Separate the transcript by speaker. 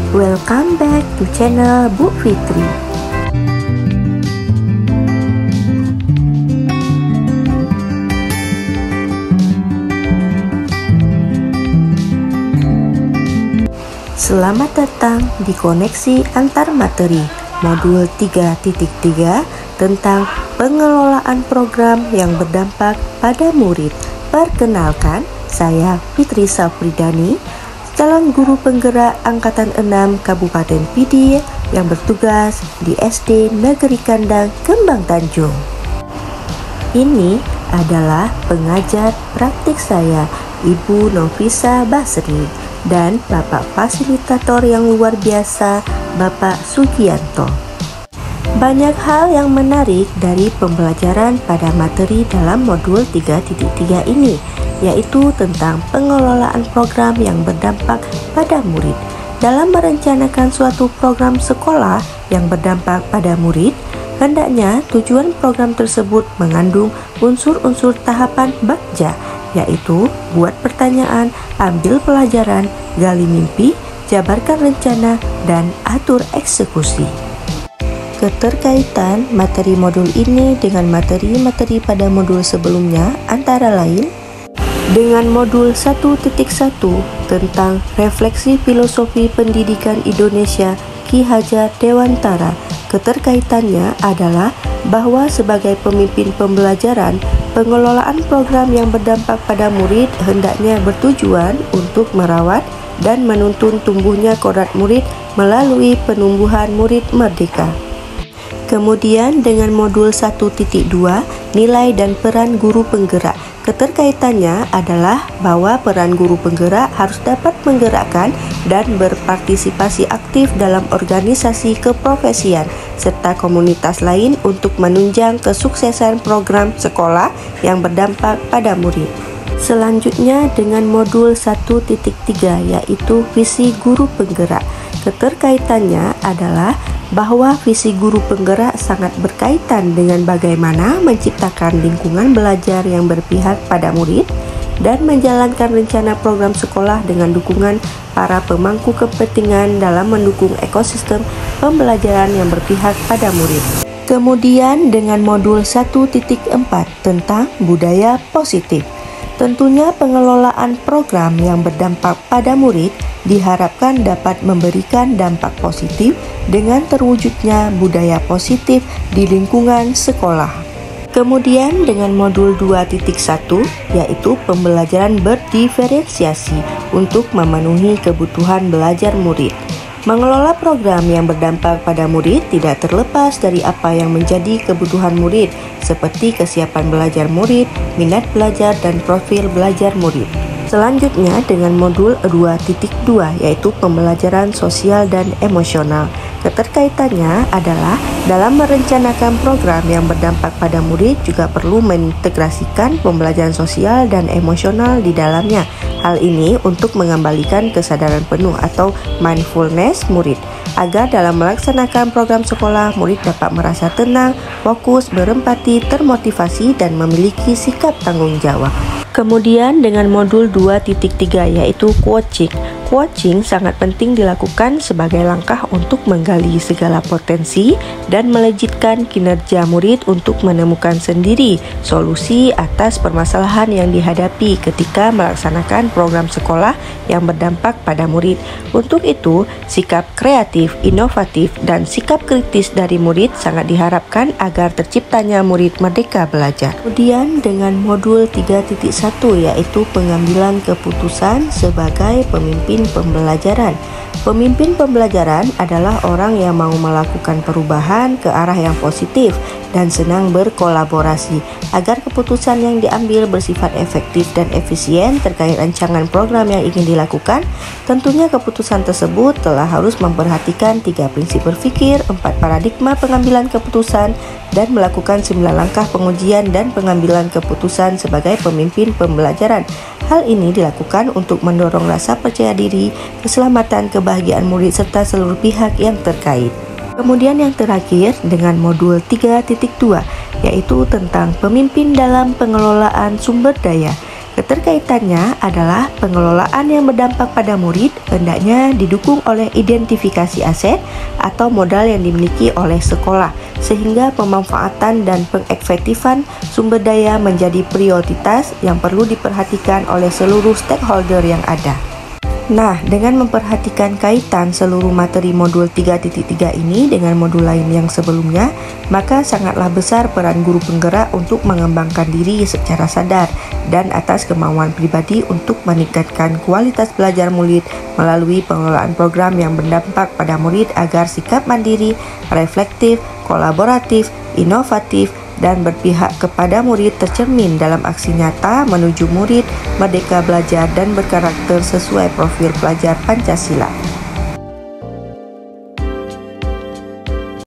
Speaker 1: Welcome back to channel Bu Fitri. Selamat datang di koneksi antar materi modul 3.3 tentang pengelolaan program yang berdampak pada murid. Perkenalkan, saya Fitri Safridani, calon guru penggerak Angkatan 6 Kabupaten Pidi yang bertugas di SD Negeri Kandang, Kembang Tanjung. Ini adalah pengajar praktik saya, Ibu Novisa Basri, dan Bapak Fasilitator yang luar biasa, Bapak Sugianto. Banyak hal yang menarik dari pembelajaran pada materi dalam modul 3.3 ini, yaitu tentang pengelolaan program yang berdampak pada murid. Dalam merencanakan suatu program sekolah yang berdampak pada murid, hendaknya tujuan program tersebut mengandung unsur-unsur tahapan bagja, yaitu buat pertanyaan, ambil pelajaran, gali mimpi, jabarkan rencana, dan atur eksekusi. Keterkaitan materi modul ini dengan materi-materi pada modul sebelumnya antara lain dengan modul 1.1 tentang refleksi filosofi pendidikan Indonesia Ki Hajar Dewantara. Keterkaitannya adalah bahwa sebagai pemimpin pembelajaran, pengelolaan program yang berdampak pada murid hendaknya bertujuan untuk merawat dan menuntun tumbuhnya kodrat murid melalui penumbuhan murid merdeka. Kemudian dengan modul 1.2 nilai dan peran guru penggerak. Keterkaitannya adalah bahwa peran guru penggerak harus dapat menggerakkan dan berpartisipasi aktif dalam organisasi keprofesian serta komunitas lain untuk menunjang kesuksesan program sekolah yang berdampak pada murid. Selanjutnya dengan modul 1.3 yaitu visi guru penggerak. Keterkaitannya adalah bahwa visi guru penggerak sangat berkaitan dengan bagaimana menciptakan lingkungan belajar yang berpihak pada murid dan menjalankan rencana program sekolah dengan dukungan para pemangku kepentingan dalam mendukung ekosistem pembelajaran yang berpihak pada murid. Kemudian dengan modul 1.4 tentang budaya positif. Tentunya pengelolaan program yang berdampak pada murid diharapkan dapat memberikan dampak positif dengan terwujudnya budaya positif di lingkungan sekolah. Kemudian dengan modul 2.1 yaitu pembelajaran berdiferensiasi untuk memenuhi kebutuhan belajar murid. Mengelola program yang berdampak pada murid tidak terlepas dari apa yang menjadi kebutuhan murid, seperti kesiapan belajar murid, minat belajar, dan profil belajar murid. Selanjutnya dengan modul 2.2 yaitu pembelajaran sosial dan emosional. Keterkaitannya adalah dalam merencanakan program yang berdampak pada murid juga perlu mengintegrasikan pembelajaran sosial dan emosional di dalamnya. Hal ini untuk mengembalikan kesadaran penuh atau mindfulness murid, agar dalam melaksanakan program sekolah, murid dapat merasa tenang, fokus, berempati, termotivasi, dan memiliki sikap tanggung jawab. Kemudian dengan modul 2.3 yaitu coaching. Coaching sangat penting dilakukan sebagai langkah untuk menggali segala potensi dan melejitkan kinerja murid untuk menemukan sendiri solusi atas permasalahan yang dihadapi ketika melaksanakan program sekolah yang berdampak pada murid. Untuk itu, sikap kreatif, inovatif, dan sikap kritis dari murid sangat diharapkan agar terciptanya murid merdeka belajar. Kemudian dengan modul 3.1 yaitu pengambilan keputusan sebagai pemimpin pembelajaran. Pemimpin pembelajaran adalah orang yang mau melakukan perubahan ke arah yang positif dan senang berkolaborasi agar keputusan yang diambil bersifat efektif dan efisien terkait rancangan program yang ingin dilakukan. Tentunya keputusan tersebut telah harus memperhatikan 3 prinsip berpikir, 4 paradigma pengambilan keputusan, dan melakukan 9 langkah pengujian dan pengambilan keputusan sebagai pemimpin pembelajaran. Hal ini dilakukan untuk mendorong rasa percaya diri, keselamatan, kebahagiaan murid, serta seluruh pihak yang terkait. Kemudian yang terakhir dengan modul 3.2 yaitu tentang pemimpin dalam pengelolaan sumber daya. Keterkaitannya adalah pengelolaan yang berdampak pada murid hendaknya didukung oleh identifikasi aset atau modal yang dimiliki oleh sekolah, sehingga pemanfaatan dan pengefektifan sumber daya menjadi prioritas yang perlu diperhatikan oleh seluruh stakeholder yang ada. Nah, dengan memperhatikan kaitan seluruh materi modul 3.3 ini dengan modul lain yang sebelumnya, maka sangatlah besar peran guru penggerak untuk mengembangkan diri secara sadar dan atas kemauan pribadi untuk meningkatkan kualitas belajar murid melalui pengelolaan program yang berdampak pada murid agar sikap mandiri, reflektif, kolaboratif, inovatif, dan berpihak kepada murid tercermin dalam aksi nyata menuju murid merdeka belajar dan berkarakter sesuai profil pelajar Pancasila.